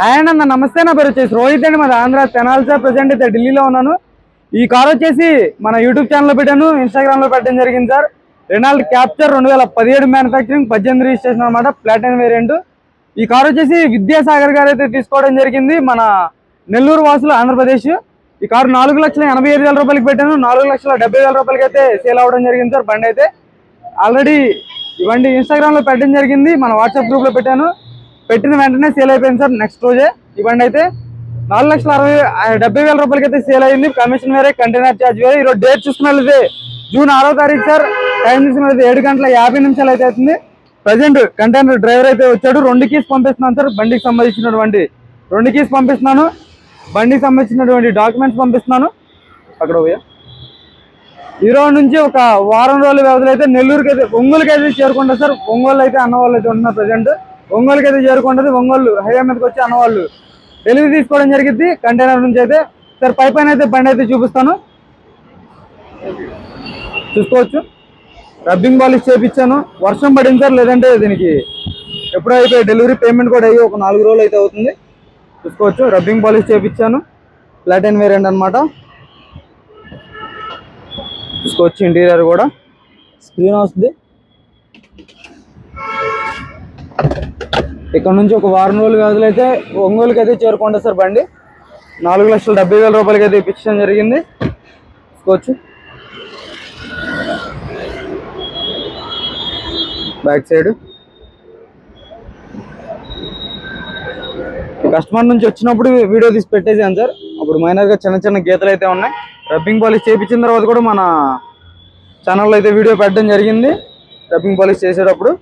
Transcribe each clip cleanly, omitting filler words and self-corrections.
Hi అన్న, నమస్తే. నా పేరు వచ్చేసి రోహిత్ అండి. మాది ఆంధ్ర తెనాలి సార్. ప్రజెంట్ అయితే ఢిల్లీలో ఉన్నాను. ఈ కార్ వచ్చేసి మన యూట్యూబ్ ఛానల్లో పెట్టాను, ఇన్స్టాగ్రామ్లో పెట్టడం జరిగింది sir. Renault Captur 2017 manufacturing, 18 registration అనమాట, ప్లాటినం వేరియంట్. ఈ కార్ వచ్చేసి విద్యాసాగర్ గారు అయితే తీసుకోవడం జరిగింది, మన నెల్లూరు వాసులు, ఆంధ్రప్రదేశ్. ఈ కారు 4,85,000 రూపాయలకి పెట్టాను. 4,70,000 రూపాయలకి అయితే సేల్ అవ్వడం జరిగింది సార్. బండి అయితే ఆల్రెడీ ఈ బండి ఇన్స్టాగ్రామ్లో పెట్టడం జరిగింది, మన వాట్సాప్ గ్రూప్లో పెట్టాను. పెట్టిన వెంటనే సేల్ అయిపోయింది సార్. నెక్స్ట్ రోజే ఈ బండి అయితే 4,70,000 రూపాయలకి అయితే సేల్ అయింది. కమిషన్ వేరే, కంటైనర్ ఛార్జ్ వేరే. ఈరోజు డేట్ చూసుకున్నట్లయితే జూన్ 6వ తారీఖు సార్. టైం చూసుకున్నట్లయితే 7:50 అయితే అవుతుంది. ప్రజెంట్ కంటైనర్ డ్రైవర్ అయితే వచ్చాడు. 2 కీస్ పంపిస్తున్నాను సార్. బండికి సంబంధించినటువంటి 2 కీస్ పంపిస్తున్నాను. బండికి సంబంధించినటువంటి డాక్యుమెంట్స్ పంపిస్తున్నాను. అక్కడ పోయా ఈరోజు నుంచి ఒక వారం రోజుల వ్యవధిలో అయితే నెల్లూరుకి అయితే, ఒంగోలుకి అయితే చేరుకుంటారు సార్. ఒంగోలు అయితే అన్న వాళ్ళు అయితే ఉంటున్నారు ప్రజెంట్. ఒంగోలుకి అయితే చేరుకుంటుంది. ఒంగోలు హైవే మీదకి వచ్చి అన్న వాళ్ళు డెలివరీ తీసుకోవడం జరిగింది కంటైనర్ నుంచి అయితే. సార్ పైన అయితే బండి అయితే చూపిస్తాను, చూసుకోవచ్చు. రబ్బింగ్ పాలిష్ చేయించాను. వర్షం పడింది సార్, లేదంటే దీనికి ఎప్పుడో అయిపోయి డెలివరీ పేమెంట్ కూడా అయ్యి ఒక 4 రోజులు అయితే అవుతుంది. చూసుకోవచ్చు, రబ్బింగ్ పాలిష్ చేయించాను. ప్లాటినం వేరియంట్ అనమాట. చూసుకోవచ్చు, ఇంటీరియర్ కూడా స్క్రీన్ వస్తుంది. ఇక్కడ నుంచి ఒక వారం రోజుల వ్యవధిలో అయితే ఒంగోలుకి అయితే చేరుకుంటుంది సార్. బండి 4,70,000 రూపాయలకి అయితే ఇప్పించడం జరిగింది. చూసుకోవచ్చు, బ్యాక్ సైడ్ కస్టమర్ నుంచి వచ్చినప్పుడు వీడియో తీసి పెట్టేసాను సార్. అప్పుడు మైనర్గా చిన్న చిన్న గీతలు అయితే ఉన్నాయి. రబ్బింగ్ పాలిష్ చేయించిన తర్వాత కూడా మన ఛానల్లో అయితే వీడియో పెట్టడం జరిగింది, రబ్బింగ్ పాలిష్ చేసేటప్పుడు.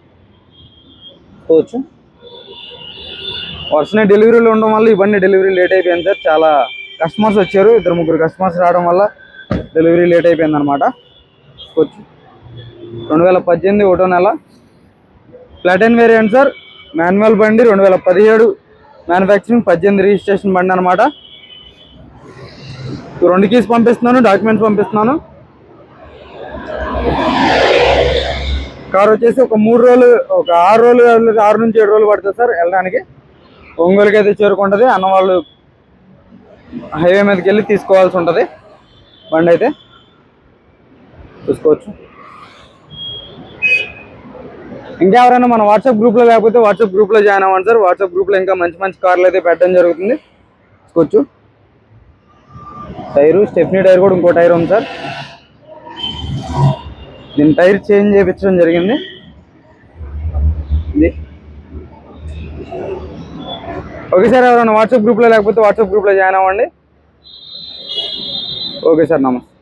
చూసుకోవచ్చు, వర్షనే డెలివరీలో ఉండడం వల్ల ఈ బండి డెలివరీ లేట్ అయిపోయింది సార్. చాలా కస్టమర్స్ వచ్చారు, 2-3 కస్టమర్స్ రావడం వల్ల డెలివరీ లేట్ అయిపోయింది అనమాట. చూసుకోవచ్చు, 2018 ఒకటో నెల, ప్లాటినం వేరియంట్ సార్. మాన్యువల్ బండి, 2017 మ్యానుఫ్యాక్చరింగ్, 18 రిజిస్ట్రేషన్ బండి అనమాట. 2 కీస్ పంపిస్తున్నాను, డాక్యుమెంట్స్ పంపిస్తున్నాను. కార్ వచ్చేసి ఒక 3 రోజులు, ఒక 6 రోజులు, 6 నుంచి 7 రోజులు పడుతుంది సార్ వెళ్ళడానికి. ఒంగోలుకి అయితే చేరుకుంటుంది. అన్నవాళ్ళు హైవే మీదకి వెళ్ళి తీసుకోవాల్సి ఉంటుంది బండి అయితే. చూసుకోవచ్చు. ఇంకెవరైనా మన వాట్సాప్ గ్రూప్లో లేకపోతే వాట్సాప్ గ్రూప్లో జాయిన్ అవ్వండి సార్. వాట్సాప్ గ్రూప్లో ఇంకా మంచి మంచి కార్లు అయితే పెట్టడం జరుగుతుంది. చూసుకోవచ్చు, టైరు, స్టెప్నీ టైర్ కూడా ఇంకో టైర్ ఉంది సార్. దీని టైర్ చేంజ్ చేయించడం జరిగింది. ఇది ఓకే సార్. ఎవరైనా వాట్సాప్ గ్రూప్లో లేకపోతే వాట్సాప్ గ్రూప్లో జాయిన్ అవ్వండి. ఓకే సార్, నమస్తే.